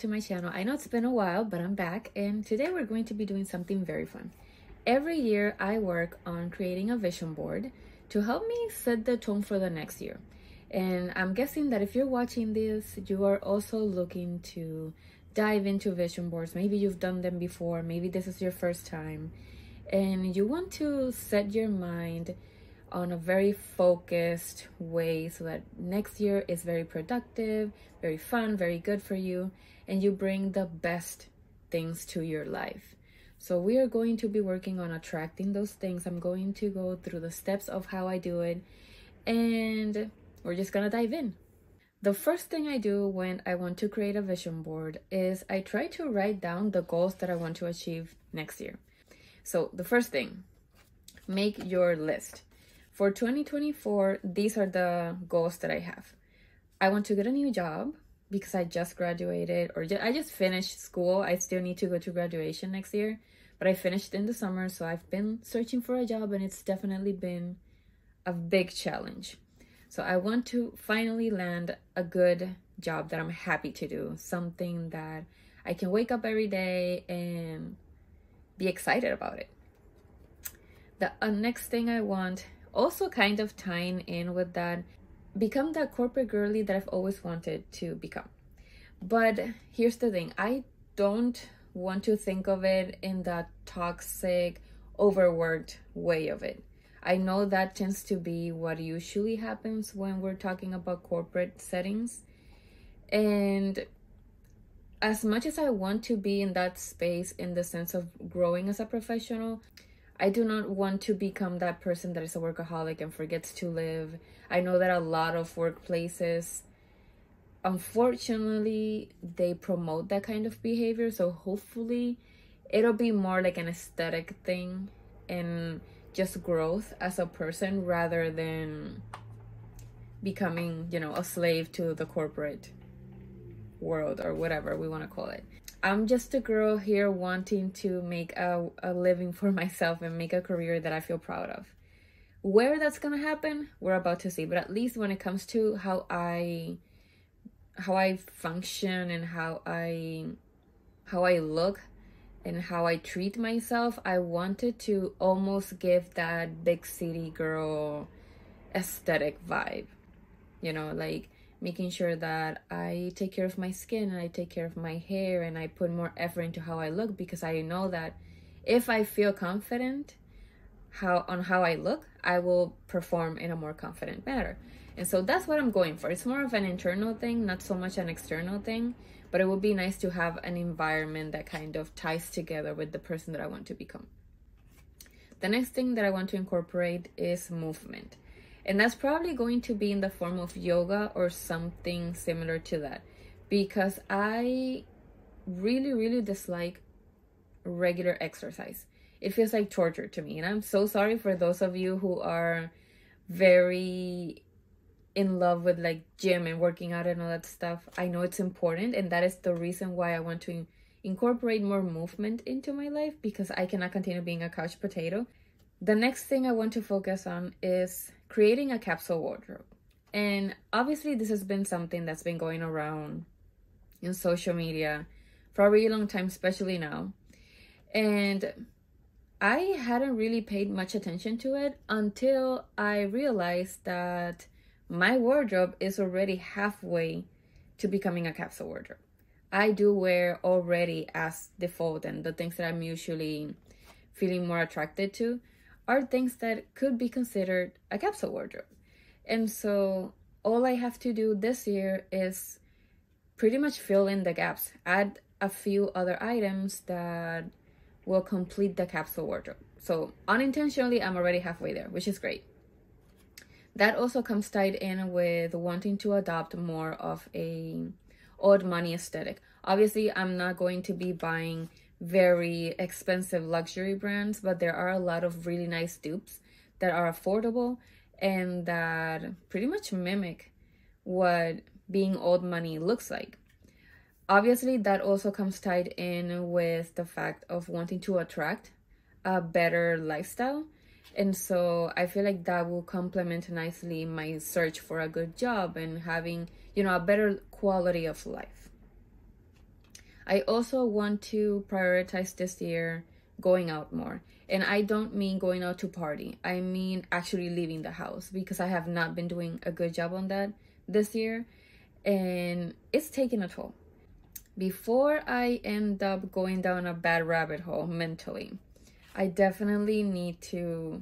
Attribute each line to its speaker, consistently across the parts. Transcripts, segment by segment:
Speaker 1: to my channel. I know it's been a while, but I'm back, and today we're going to be doing something very fun. Every year I work on creating a vision board to help me set the tone for the next year. And I'm guessing that if you're watching this, you are also looking to dive into vision boards. Maybe you've done them before, maybe this is your first time, and you want to set your mind on a very focused way so that next year is very productive, very fun, very good for you, and you bring the best things to your life. So we are going to be working on attracting those things. I'm going to go through the steps of how I do it, and we're just gonna dive in. The first thing I do when I want to create a vision board is I try to write down the goals that I want to achieve next year. So the first thing, make your list. For 2024, these are the goals that I have. I want to get a new job because I just graduated, or I just finished school. I still need to go to graduation next year, but I finished in the summer, so I've been searching for a job, and it's definitely been a big challenge. So I want to finally land a good job that I'm happy to do, something that I can wake up every day and be excited about it. The next thing I want, also kind of tying in with that, become that corporate girly that I've always wanted to become. But here's the thing, I don't want to think of it in that toxic, overworked way of it. I know that tends to be what usually happens when we're talking about corporate settings. And as much as I want to be in that space in the sense of growing as a professional, I do not want to become that person that is a workaholic and forgets to live. I know that a lot of workplaces, unfortunately, they promote that kind of behavior. So hopefully it'll be more like an aesthetic thing and just growth as a person rather than becoming, a slave to the corporate world or whatever we want to call it. I'm just a girl here wanting to make a living for myself and make a career that I feel proud of. Where that's gonna happen, we're about to see. But at least when it comes to how I function and how I look and how I treat myself, I wanted to almost give that big city girl aesthetic vibe. Like making sure that I take care of my skin and I take care of my hair and I put more effort into how I look, because I know that if I feel confident on how I look, I will perform in a more confident manner. And so that's what I'm going for. It's more of an internal thing, not so much an external thing, but it would be nice to have an environment that kind of ties together with the person that I want to become. The next thing that I want to incorporate is movement. And that's probably going to be in the form of yoga or something similar to that, because I really, really dislike regular exercise. It feels like torture to me. And I'm so sorry for those of you who are very in love with like gym and working out and all that stuff. I know it's important, and that is the reason why I want to incorporate more movement into my life, because I cannot continue being a couch potato. The next thing I want to focus on is creating a capsule wardrobe. And obviously this has been something that's been going around in social media for a really long time, especially now. And I hadn't really paid much attention to it until I realized that my wardrobe is already halfway to becoming a capsule wardrobe. I do wear already as default, and the things that I'm usually feeling more attracted to are things that could be considered a capsule wardrobe. And so all I have to do this year is pretty much fill in the gaps, add a few other items that will complete the capsule wardrobe. So unintentionally, I'm already halfway there, which is great. That also comes tied in with wanting to adopt more of a old money aesthetic. Obviously, I'm not going to be buying very expensive luxury brands, but there are a lot of really nice dupes that are affordable and that pretty much mimic what being old money looks like. Obviously, that also comes tied in with the fact of wanting to attract a better lifestyle. And so I feel like that will complement nicely my search for a good job and having, a better quality of life. I also want to prioritize this year going out more. And I don't mean going out to party. I mean actually leaving the house, because I have not been doing a good job on that this year. And it's taking a toll. Before I end up going down a bad rabbit hole mentally, I definitely need to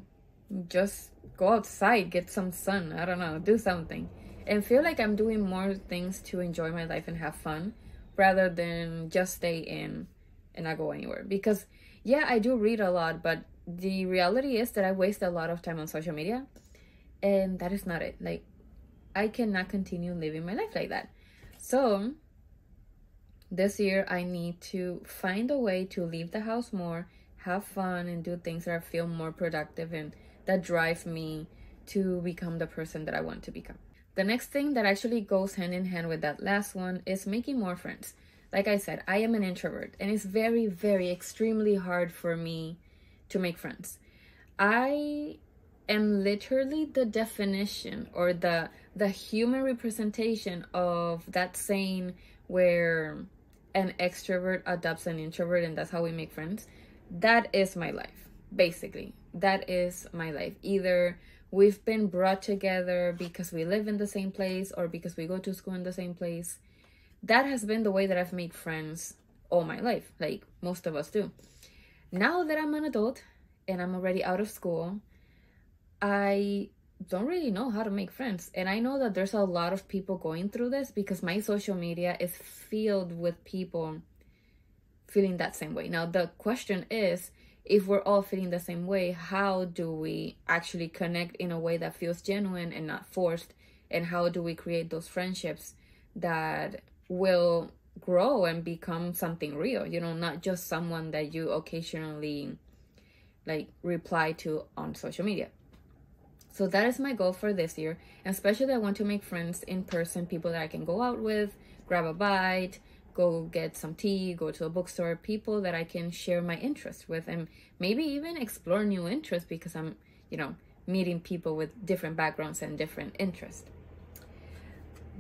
Speaker 1: just go outside, get some sun, I don't know, do something, and feel like I'm doing more things to enjoy my life and have fun, rather than just stay in and not go anywhere. Because yeah, I do read a lot, but the reality is that I waste a lot of time on social media, and that is not it. Like, I cannot continue living my life like that. So this year I need to find a way to leave the house more, have fun, and do things that I feel more productive and that drive me to become the person that I want to become. The next thing that actually goes hand in hand with that last one is making more friends. Like I said, I am an introvert, and it's very, very extremely hard for me to make friends. I am literally the definition, or the human representation of that saying where an extrovert adopts an introvert and that's how we make friends. That is my life, basically. That is my life. Either we've been brought together because we live in the same place, or because we go to school in the same place. That has been the way that I've made friends all my life, like most of us do. Now that I'm an adult and I'm already out of school, I don't really know how to make friends. And I know that there's a lot of people going through this, because my social media is filled with people feeling that same way. Now, the question is, if we're all feeling the same way, how do we actually connect in a way that feels genuine and not forced? And how do we create those friendships that will grow and become something real? You know, not just someone that you occasionally like reply to on social media. So that is my goal for this year. And especially I want to make friends in person, people that I can go out with, grab a bite, go get some tea, go to a bookstore, people that I can share my interests with, and maybe even explore new interests, because I'm, you know, meeting people with different backgrounds and different interests.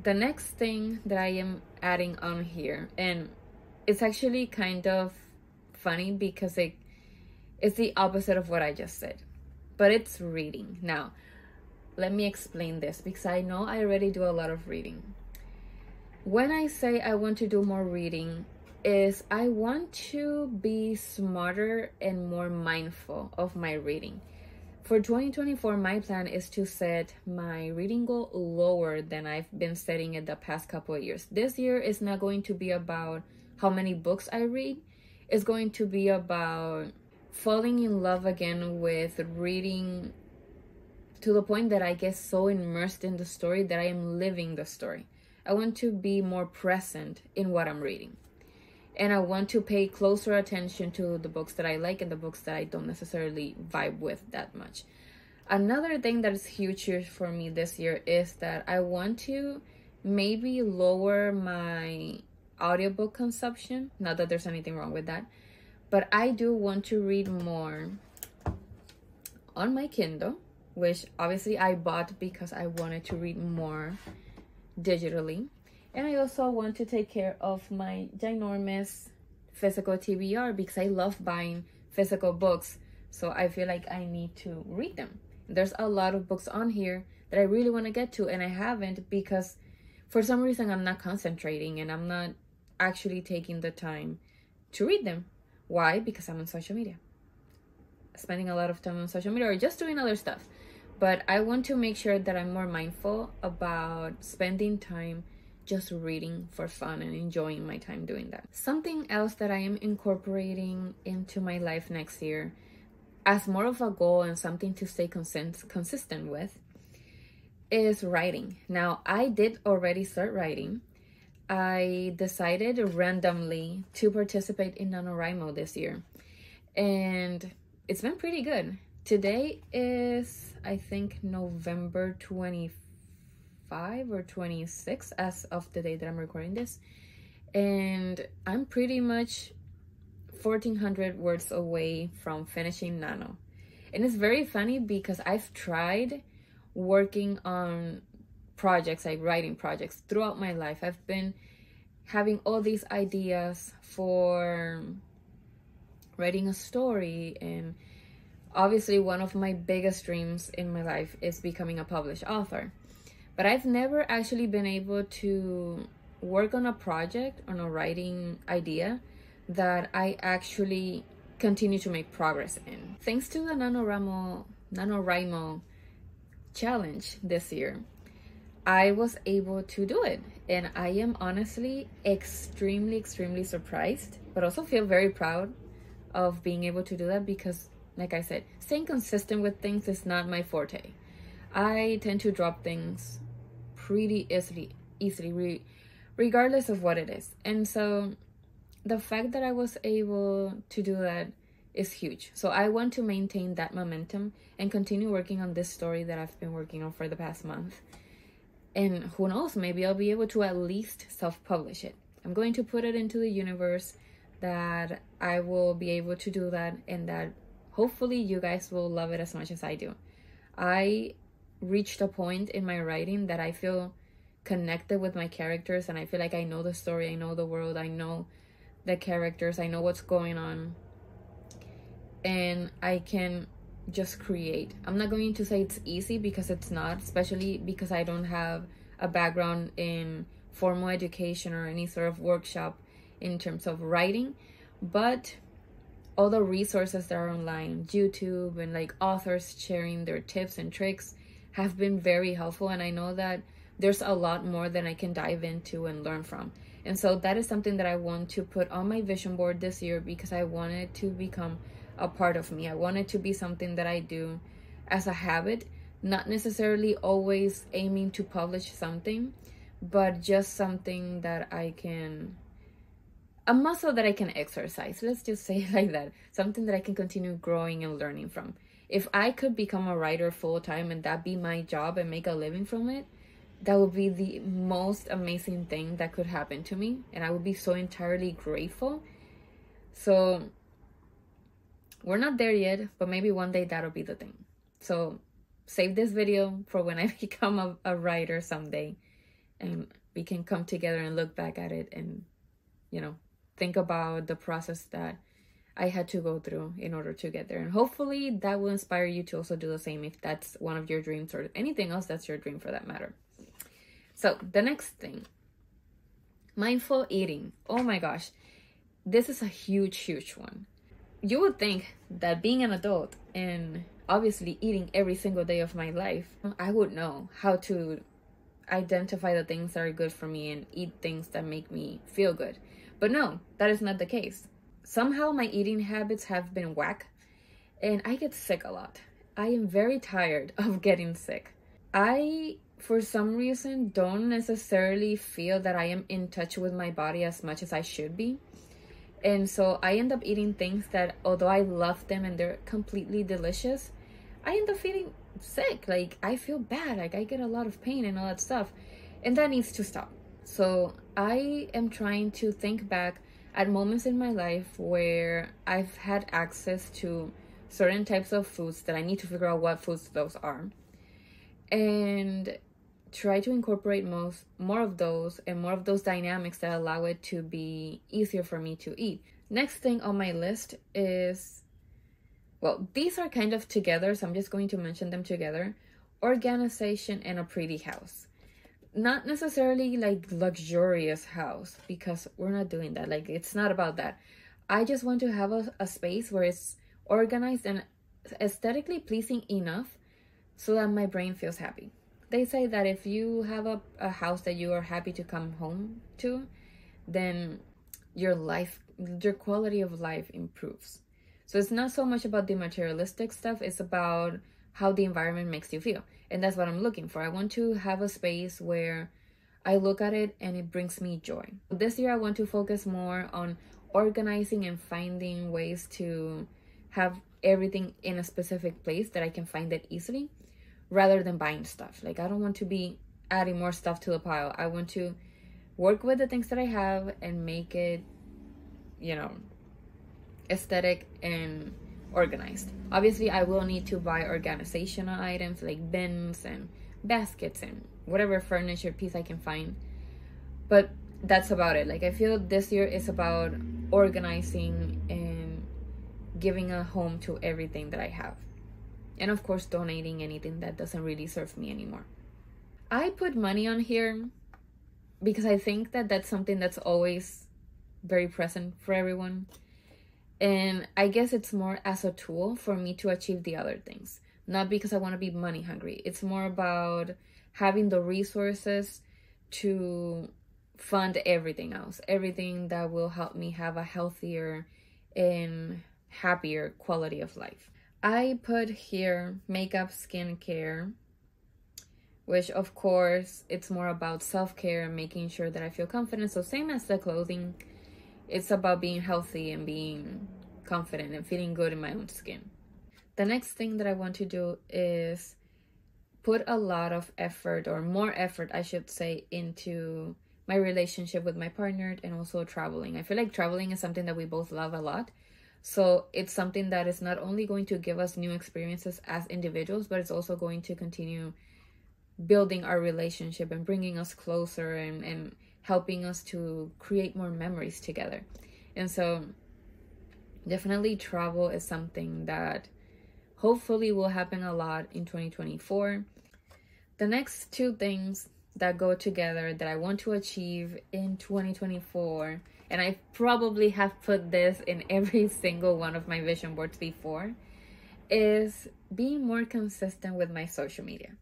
Speaker 1: The next thing that I am adding on here, and it's actually kind of funny because it's the opposite of what I just said, but it's reading. Now, let me explain this, because I know I already do a lot of reading. When I say I want to do more reading, is I want to be smarter and more mindful of my reading. For 2024, my plan is to set my reading goal lower than I've been setting it the past couple of years. This year is not going to be about how many books I read. It's going to be about falling in love again with reading, to the point that I get so immersed in the story that I am living the story. I want to be more present in what I'm reading. And I want to pay closer attention to the books that I like and the books that I don't necessarily vibe with that much. Another thing that is huge for me this year is that I want to maybe lower my audiobook consumption. Not that there's anything wrong with that, but I do want to read more on my Kindle, which obviously I bought because I wanted to read more digitally. And I also want to take care of my ginormous physical TBR, because I love buying physical books, so I feel like I need to read them. There's a lot of books on here that I really want to get to, and I haven't, because for some reason I'm not concentrating and I'm not actually taking the time to read them. Why? Because I'm on social media, spending a lot of time on social media, or just doing other stuff. But I want to make sure that I'm more mindful about spending time just reading for fun and enjoying my time doing that. Something else that I am incorporating into my life next year as more of a goal and something to stay consistent with is writing. Now, I did already start writing. I decided randomly to participate in NaNoWriMo this year, and it's been pretty good. Today is, I think, November 25 or 26 as of the day that I'm recording this. And I'm pretty much 1,400 words away from finishing Nano. And it's very funny because I've tried working on projects, like writing projects, throughout my life. I've been having all these ideas for writing a story. And obviously one of my biggest dreams in my life is becoming a published author. But I've never actually been able to work on a project, on a writing idea that I actually continue to make progress in. Thanks to the NaNoWriMo challenge this year, I was able to do it. And I am honestly extremely surprised, but also feel very proud of being able to do that, because like I said, staying consistent with things is not my forte. I tend to drop things pretty easily, regardless of what it is. And so the fact that I was able to do that is huge. So I want to maintain that momentum and continue working on this story that I've been working on for the past month. And who knows, maybe I'll be able to at least self-publish it. I'm going to put it into the universe that I will be able to do that, and that hopefully you guys will love it as much as I do. I reached a point in my writing that I feel connected with my characters, and I feel like I know the story, I know the world, I know the characters, I know what's going on, and I can just create. I'm not going to say it's easy, because it's not, especially because I don't have a background in formal education or any sort of workshop in terms of writing, but all the resources that are online, YouTube, and like authors sharing their tips and tricks have been very helpful. And I know that there's a lot more that I can dive into and learn from. And so that is something that I want to put on my vision board this year, because I want it to become a part of me. I want it to be something that I do as a habit, not necessarily always aiming to publish something, but just something that I can, a muscle that I can exercise. Let's just say it like that. Something that I can continue growing and learning from. If I could become a writer full-time and that be my job and make a living from it, that would be the most amazing thing that could happen to me. And I would be so entirely grateful. So we're not there yet, but maybe one day that'll be the thing. So save this video for when I become a writer someday, and we can come together and look back at it and, you know, think about the process that I had to go through in order to get there. And hopefully that will inspire you to also do the same if that's one of your dreams, or anything else that's your dream for that matter. So the next thing, mindful eating. Oh my gosh, this is a huge one. You would think that being an adult and obviously eating every single day of my life, I would know how to identify the things that are good for me and eat things that make me feel good. But no, that is not the case. Somehow my eating habits have been whack, and I get sick a lot. I am very tired of getting sick. I, for some reason, don't necessarily feel that I am in touch with my body as much as I should be. And so I end up eating things that, although I love them and they're completely delicious, I end up feeling sick. Like, I feel bad. Like, I get a lot of pain and all that stuff. And that needs to stop. So I am trying to think back at moments in my life where I've had access to certain types of foods that I need to figure out what foods those are, and try to incorporate more of those dynamics that allow it to be easier for me to eat. Next thing on my list is, well, these are kind of together, so I'm just going to mention them together: organization and a pretty house. Not necessarily like luxurious house, because we're not doing that. Like, it's not about that. I just want to have a space where it's organized and aesthetically pleasing enough so that my brain feels happy. They say that if you have a house that you are happy to come home to, then your quality of life improves. So it's not so much about the materialistic stuff, it's about how the environment makes you feel. And that's what I'm looking for. I want to have a space where I look at it and it brings me joy. This year I want to focus more on organizing and finding ways to have everything in a specific place that I can find it easily, rather than buying stuff. Like, I don't want to be adding more stuff to the pile. I want to work with the things that I have and make it, you know, aesthetic and organized. Obviously, I will need to buy organizational items like bins and baskets and whatever furniture piece I can find. But that's about it. Like, I feel this year is about organizing and giving a home to everything that I have. And of course, donating anything that doesn't really serve me anymore. I put money on here because I think that that's something that's always very present for everyone. And I guess it's more as a tool for me to achieve the other things. Not because I want to be money hungry. It's more about having the resources to fund everything else. Everything that will help me have a healthier and happier quality of life. I put here makeup, skincare, which of course it's more about self-care and making sure that I feel confident. So same as the clothing, it's about being healthy and being confident and feeling good in my own skin. The next thing that I want to do is put a lot of effort, or more effort I should say, into my relationship with my partner and also traveling. I feel like traveling is something that we both love a lot. So it's something that is not only going to give us new experiences as individuals, but it's also going to continue building our relationship and bringing us closer and helping us to create more memories together. And so definitely travel is something that hopefully will happen a lot in 2024. The next two things that go together that I want to achieve in 2024, and I probably have put this in every single one of my vision boards before, is being more consistent with my social media.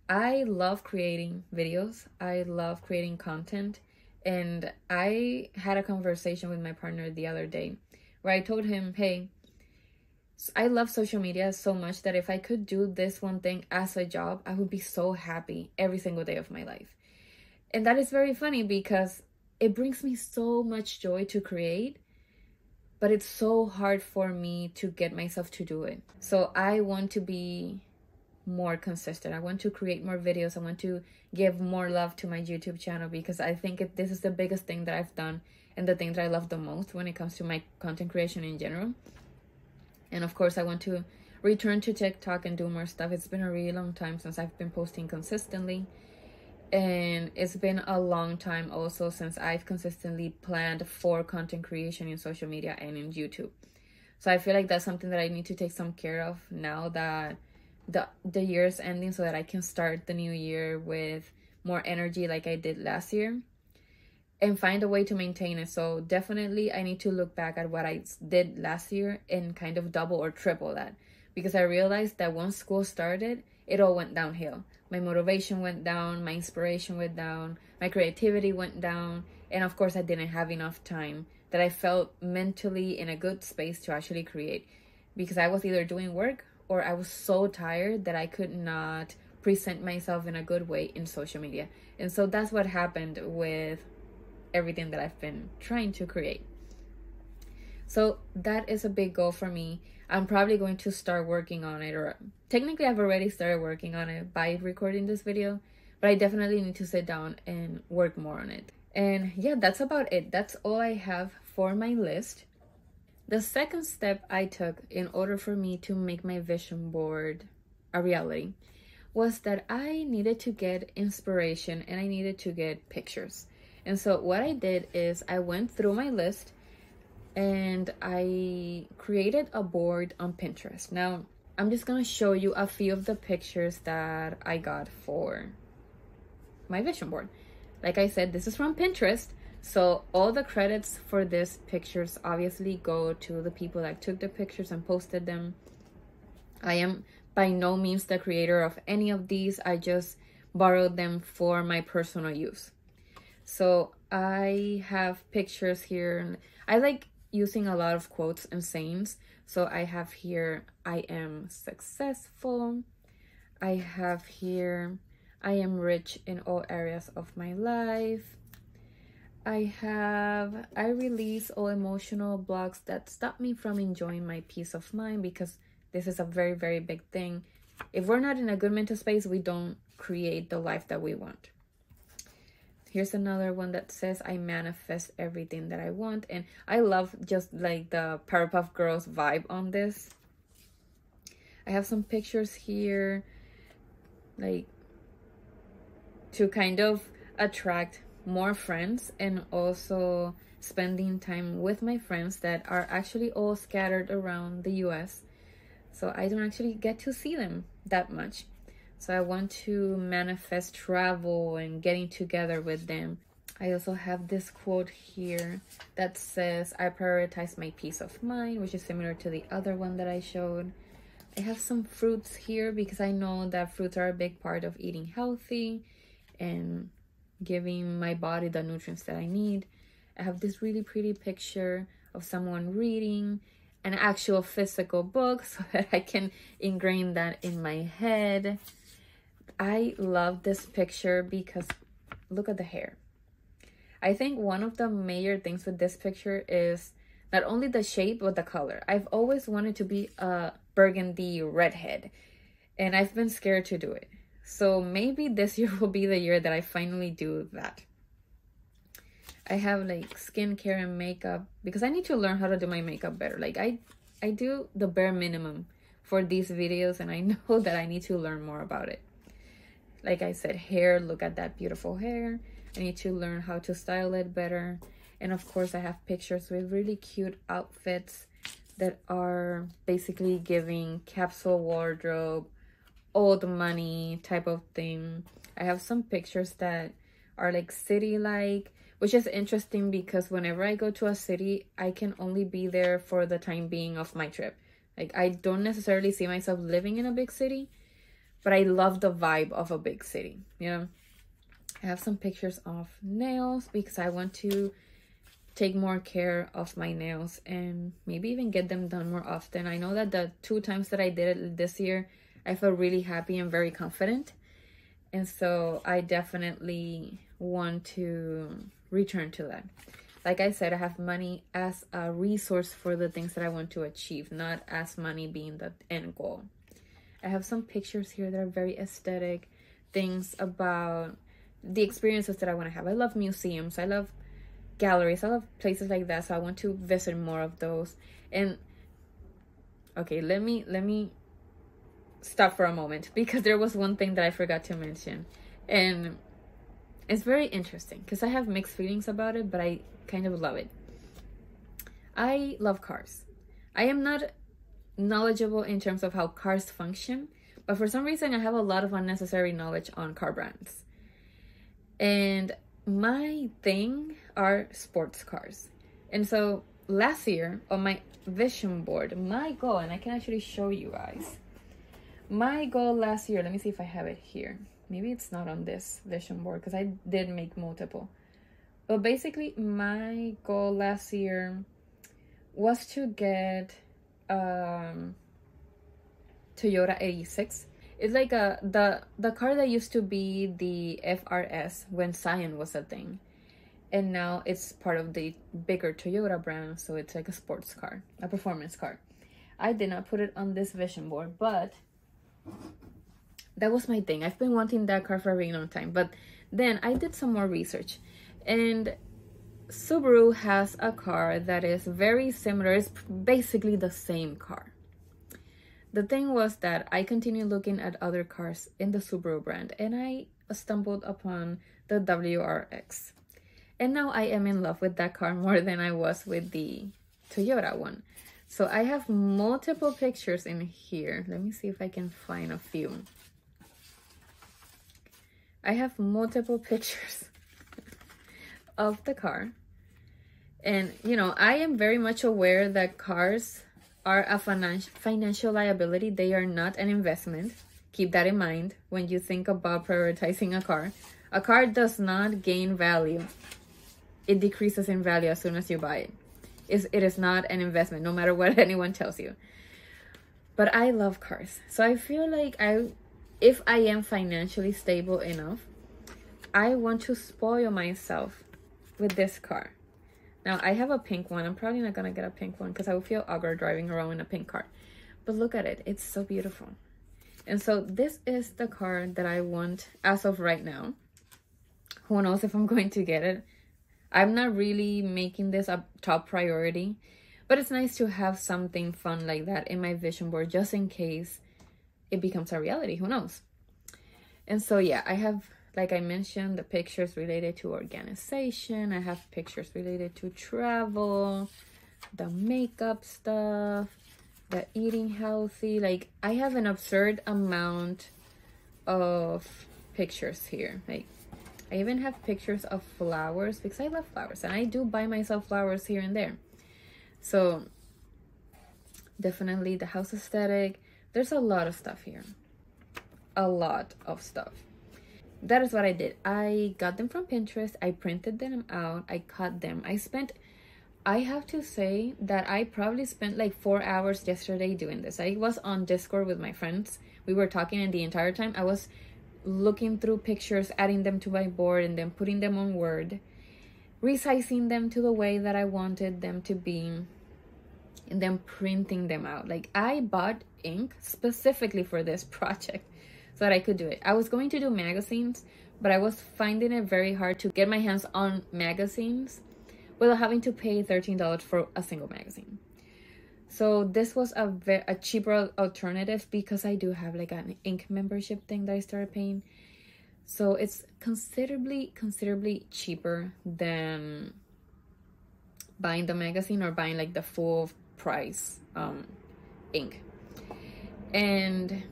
Speaker 1: I love creating videos. I love creating content. And I had a conversation with my partner the other day where I told him, hey, I love social media so much that if I could do this one thing as a job, I would be so happy every single day of my life. And that is very funny because it brings me so much joy to create, but it's so hard for me to get myself to do it. So I want to be more consistent. I want to create more videos. I want to give more love to my YouTube channel because I think this is the biggest thing that I've done and the thing that I love the most when it comes to my content creation in general. And of course, I want to return to TikTok and do more stuff. It's been a really long time since I've been posting consistently. And it's been a long time also since I've consistently planned for content creation in social media and in YouTube. So I feel like that's something that I need to take some care of now that the year is ending, so that I can start the new year with more energy like I did last year and find a way to maintain it. So definitely I need to look back at what I did last year and kind of double or triple that, because I realized that once school started, it all went downhill. My motivation went down, my inspiration went down, my creativity went down, and of course I didn't have enough time that I felt mentally in a good space to actually create, because I was either doing work or I was so tired that I could not present myself in a good way in social media. And so that's what happened with everything that I've been trying to create. So that is a big goal for me. I'm probably going to start working on it, or technically I've already started working on it by recording this video, but I definitely need to sit down and work more on it. And yeah, that's about it. That's all I have for my list. The second step I took in order for me to make my vision board a reality was that I needed to get inspiration and I needed to get pictures. And so what I did is I went through my list and I created a board on Pinterest. Now, I'm just gonna show you a few of the pictures that I got for my vision board. Like I said, this is from Pinterest. So all the credits for these pictures obviously go to the people that took the pictures and posted them. I am by no means the creator of any of these. I just borrowed them for my personal use. So I have pictures here. I like using a lot of quotes and sayings. So I have here, I am successful. I have here, I am rich in all areas of my life. I release all emotional blocks that stop me from enjoying my peace of mind, because this is a very, very big thing. If we're not in a good mental space, we don't create the life that we want. Here's another one that says, I manifest everything that I want. And I love just like the Powerpuff Girls vibe on this. I have some pictures here, like to kind of attract more friends and also spending time with my friends that are actually all scattered around the US. So I don't actually get to see them that much. So I want to manifest travel and getting together with them. I also have this quote here that says, I prioritize my peace of mind, which is similar to the other one that I showed. I have some fruits here because I know that fruits are a big part of eating healthy and giving my body the nutrients that I need. I have this really pretty picture of someone reading an actual physical book so that I can ingrain that in my head. I love this picture because look at the hair. I think one of the major things with this picture is not only the shape, but the color. I've always wanted to be a burgundy redhead, and I've been scared to do it. So maybe this year will be the year that I finally do that. I have like skincare and makeup because I need to learn how to do my makeup better. Like I do the bare minimum for these videos, and I know that I need to learn more about it. Like I said, hair, look at that beautiful hair. I need to learn how to style it better. And of course, I have pictures with really cute outfits that are basically giving capsule wardrobe, old money type of thing. I have some pictures that are like city-like, which is interesting because whenever I go to a city, I can only be there for the time being of my trip. Like, I don't necessarily see myself living in a big city, but I love the vibe of a big city, you know? I have some pictures of nails because I want to take more care of my nails and maybe even get them done more often. I know that the 2 times that I did it this year, I felt really happy and very confident. And so I definitely want to return to that. Like I said, I have money as a resource for the things that I want to achieve, not as money being the end goal. I have some pictures here that are very aesthetic, things about the experiences that I want to have. I love museums, I love galleries, I love places like that, so I want to visit more of those. And okay, let me stop for a moment because there was one thing that I forgot to mention, and it's very interesting because I have mixed feelings about it, but I kind of love it. I love cars. I am not knowledgeable in terms of how cars function, but for some reason I have a lot of unnecessary knowledge on car brands. And my thing are sports cars. And so last year on my vision board, my goal, and I can actually show you guys, my goal last year, let me see if I have it here. Maybe it's not on this vision board because I did make multiple. But basically my goal last year was to get Toyota 86. It's like the car that used to be the FRS when Scion was a thing. And now it's part of the bigger Toyota brand, so it's like a sports car, a performance car. I did not put it on this vision board, but that was my thing. I've been wanting that car for a very long time. But then I did some more research, and Subaru has a car that is very similar. It's basically the same car. The thing was that I continued looking at other cars in the Subaru brand, and I stumbled upon the WRX. And now I am in love with that car more than I was with the Toyota one. So I have multiple pictures in here. Let me see if I can find a few. I have multiple pictures of the car. And, you know, I am very much aware that cars are a financial liability. They are not an investment. Keep that in mind when you think about prioritizing a car. A car does not gain value. It decreases in value as soon as you buy it. It is not an investment, no matter what anyone tells you. But I love cars. So I feel like if I am financially stable enough, I want to spoil myself with this car. Now, I have a pink one. I'm probably not going to get a pink one because I would feel awkward driving around in a pink car. But look at it. It's so beautiful. And so this is the car that I want as of right now. Who knows if I'm going to get it. I'm not really making this a top priority. But it's nice to have something fun like that in my vision board just in case it becomes a reality. Who knows? And so, yeah, I have Like I mentioned, the pictures related to organization. I have pictures related to travel, the makeup stuff, the eating healthy. Like I have an absurd amount of pictures here. Like I even have pictures of flowers because I love flowers and I do buy myself flowers here and there. So definitely the house aesthetic. There's a lot of stuff here. A lot of stuff. That is what I did. I got them from Pinterest. I printed them out. I cut them. I have to say that I probably spent like 4 hours yesterday doing this. I was on Discord with my friends. We were talking, and the entire time I was looking through pictures, adding them to my board, and then putting them on Word, resizing them to the way that I wanted them to be, and then printing them out. Like I bought ink specifically for this project so that I could do it. I was going to do magazines, but I was finding it very hard to get my hands on magazines without having to pay $13 for a single magazine. So this was a cheaper alternative because I do have like an ink membership thing that I started paying. So it's considerably cheaper than buying the magazine or buying like the full price ink. And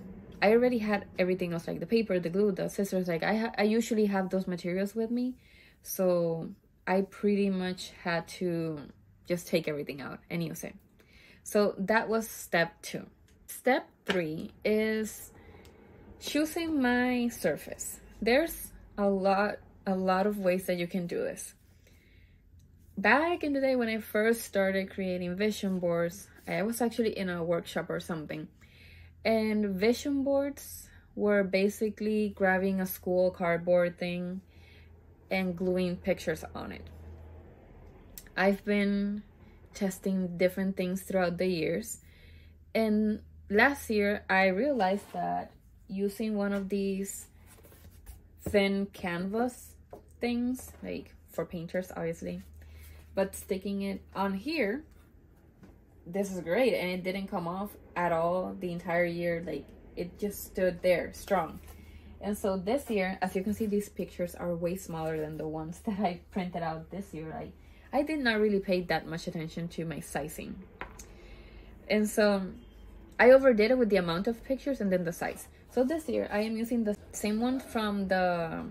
Speaker 1: I already had everything else, like the paper, the glue, the scissors. Like I usually have those materials with me. So I pretty much had to just take everything out and use it. So that was step 2. Step 3 is choosing my surface. There's a lot of ways that you can do this. Back in the day when I first started creating vision boards, I was actually in a workshop or something. And vision boards were basically grabbing a school cardboard thing and gluing pictures on it. I've been testing different things throughout the years, and last year I realized that using one of these thin canvas things, like for painters obviously, but sticking it on here, this is great, and it didn't come off at all the entire year. Like it just stood there strong. And so this year, as you can see, these pictures are way smaller than the ones that I printed out this year. I did not really pay that much attention to my sizing. And so I overdid it with the amount of pictures and then the size. So this year I am using the same one from the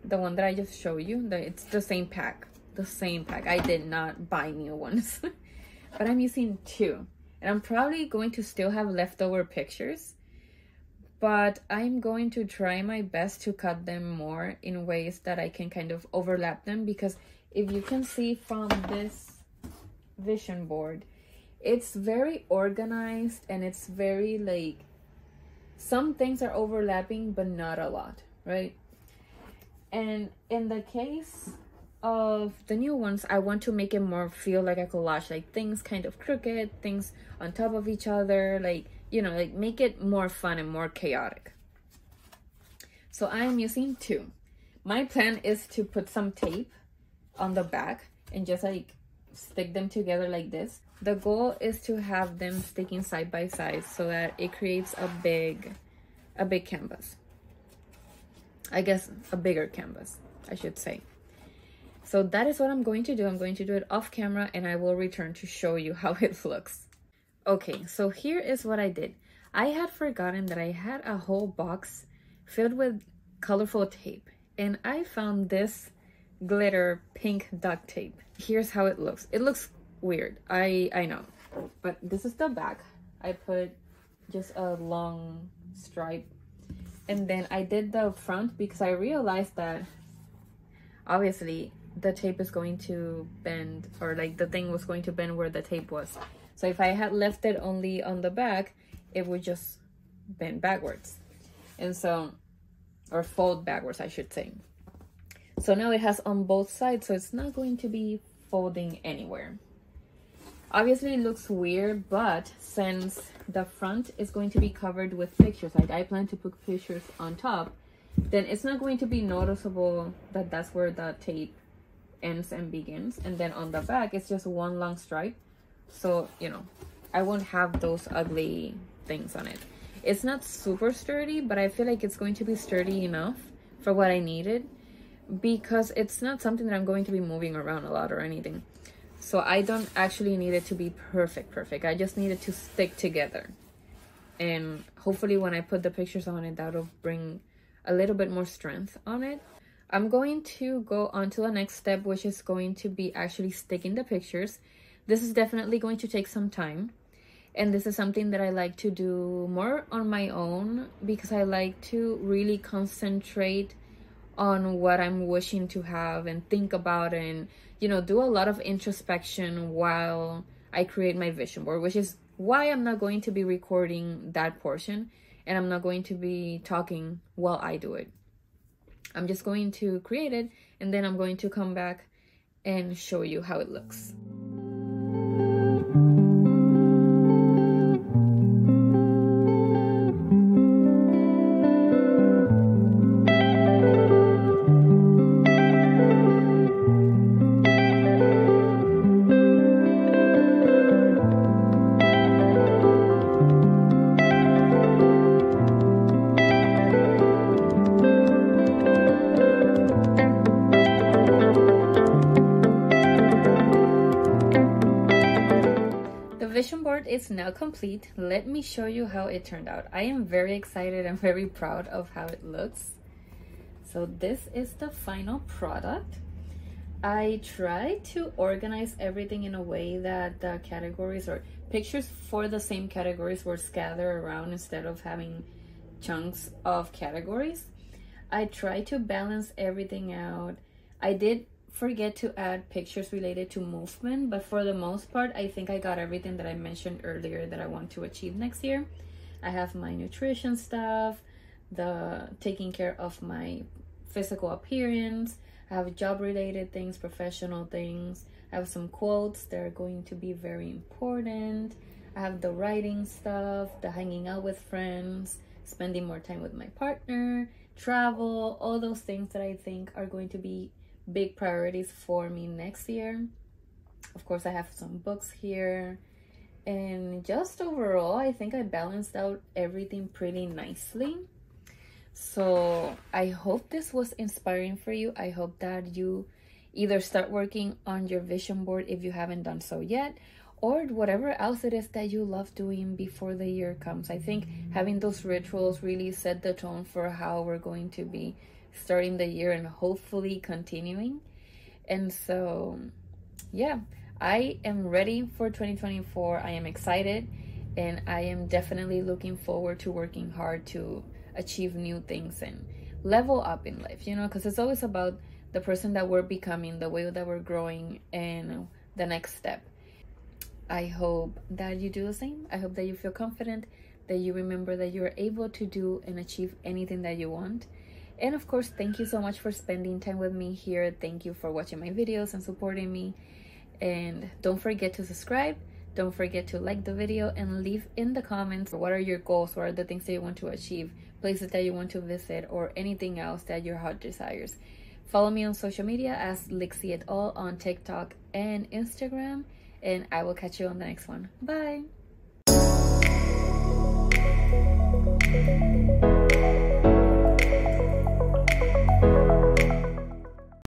Speaker 1: one that I just showed you. It's the same pack. The same pack. I did not buy new ones. But I'm using 2. And I'm probably going to still have leftover pictures. But I'm going to try my best to cut them more in ways that I can kind of overlap them, because if you can see from this vision board, it's very organized and it's very like, some things are overlapping but not a lot, right? And in the case of the new ones, I want to make it more feel like a collage, like things kind of crooked, things on top of each other, like, you know, like make it more fun and more chaotic. So I'm using 2. My plan is to put some tape on the back and just like stick them together like this. The goal is to have them sticking side by side so that it creates a big canvas. I guess a bigger canvas, I should say. So that is what I'm going to do. I'm going to do it off camera and I will return to show you how it looks. Okay, so here is what I did. I had forgotten that I had a whole box filled with colorful tape, and I found this glitter pink duct tape. Here's how it looks. It looks weird, I know, but this is the back. I put just a long stripe, and then I did the front because I realized that obviously the tape is going to bend, or like the thing was going to bend where the tape was. So if I had left it only on the back, it would just bend backwards. And so, or fold backwards, I should say. So now it has on both sides, so it's not going to be folding anywhere. Obviously it looks weird, but since the front is going to be covered with pictures, like I plan to put pictures on top, then it's not going to be noticeable that that's where the tape ends and begins. And then on the back, it's just one long stripe. So, you know, I won't have those ugly things on it. It's not super sturdy, but I feel like it's going to be sturdy enough for what I needed, because it's not something that I'm going to be moving around a lot or anything. So I don't actually need it to be perfect. I just need it to stick together. And hopefully when I put the pictures on it, that'll bring a little bit more strength on it. I'm going to go on to the next step, which is going to be actually sticking the pictures. This is definitely going to take some time. And this is something that I like to do more on my own, because I like to really concentrate on what I'm wishing to have and think about it, and, you know, do a lot of introspection while I create my vision board, which is why I'm not going to be recording that portion, and I'm not going to be talking while I do it. I'm just going to create it, and then I'm going to come back and show you how it looks. Vision board is now complete. Let me show you how it turned out. I am very excited and very proud of how it looks. So this is the final product. I tried to organize everything in a way that the categories or pictures for the same categories were scattered around instead of having chunks of categories. I tried to balance everything out. I did forget to add pictures related to movement, but for the most part, I think I got everything that I mentioned earlier that I want to achieve next year. I have my nutrition stuff, the taking care of my physical appearance. I have job related things, professional things. I have some quotes that are going to be very important. I have the writing stuff, the hanging out with friends, spending more time with my partner, travel, all those things that I think are going to be big priorities for me next year. Of course, I have some books here, and just overall, I think I balanced out everything pretty nicely. So I hope this was inspiring for you. I hope that you either start working on your vision board if you haven't done so yet, or whatever else it is that you love doing before the year comes. I think having those rituals really set the tone for how we're going to be starting the year and hopefully continuing. And so yeah, I am ready for 2024. I am excited, and I am definitely looking forward to working hard to achieve new things and level up in life, you know, because it's always about the person that we're becoming, the way that we're growing, and the next step. I hope that you do the same. I hope that you feel confident, that you remember that you're able to do and achieve anything that you want. And of course, thank you so much for spending time with me here. Thank you for watching my videos and supporting me. And don't forget to subscribe. Don't forget to like the video and leave in the comments what are your goals, what are the things that you want to achieve, places that you want to visit, or anything else that your heart desires. Follow me on social media as Lixie et al. On TikTok and Instagram. And I will catch you on the next one. Bye!